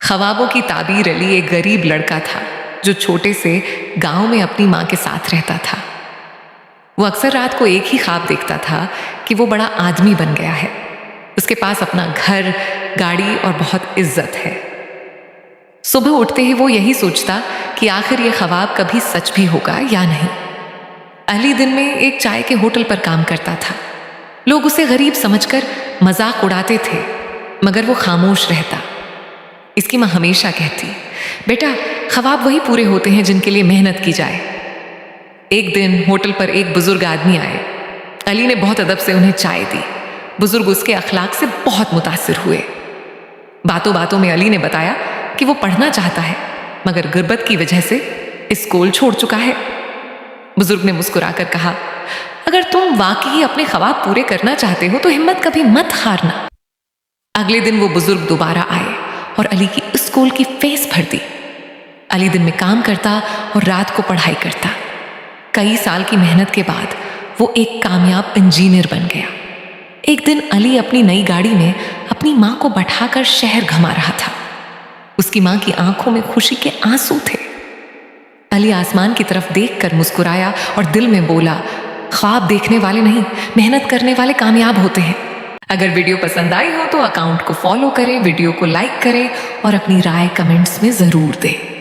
ख्वाबों की ताबीर अली एक गरीब लड़का था जो छोटे से गांव में अपनी माँ के साथ रहता था। वो अक्सर रात को एक ही ख्वाब देखता था कि वो बड़ा आदमी बन गया है, उसके पास अपना घर, गाड़ी और बहुत इज्जत है। सुबह उठते ही वो यही सोचता कि आखिर ये ख्वाब कभी सच भी होगा या नहीं। अली दिन में एक चाय के होटल पर काम करता था। लोग उसे गरीब समझकर मजाक उड़ाते थे, मगर वो खामोश रहता। इसकी माँ हमेशा कहती, बेटा ख्वाब वही पूरे होते हैं जिनके लिए मेहनत की जाए। एक दिन होटल पर एक बुजुर्ग आदमी आए। अली ने बहुत अदब से उन्हें चाय दी। बुजुर्ग उसके अखलाक से बहुत मुतासिर हुए। बातों बातों में अली ने बताया कि वो पढ़ना चाहता है, मगर गुर्बत की वजह से स्कूल छोड़ चुका है। बुजुर्ग ने मुस्कुराकर कहा, अगर तुम वाकई अपने ख्वाब पूरे करना चाहते हो तो हिम्मत कभी मत हारना। अगले दिन वो बुजुर्ग दोबारा आए और अली की स्कूल की फीस भर दी। अली दिन में काम करता और रात को पढ़ाई करता। कई साल की मेहनत के बाद वो एक कामयाब इंजीनियर बन गया। एक दिन अली अपनी नई गाड़ी में अपनी माँ को बैठाकर शहर घुमा रहा था। उसकी माँ की आंखों में खुशी के आंसू थे। अली आसमान की तरफ देखकर मुस्कुराया और दिल में बोला, ख्वाब देखने वाले नहीं, मेहनत करने वाले कामयाब होते हैं। अगर वीडियो पसंद आई हो तो अकाउंट को फॉलो करें, वीडियो को लाइक करें और अपनी राय कमेंट्स में जरूर दें।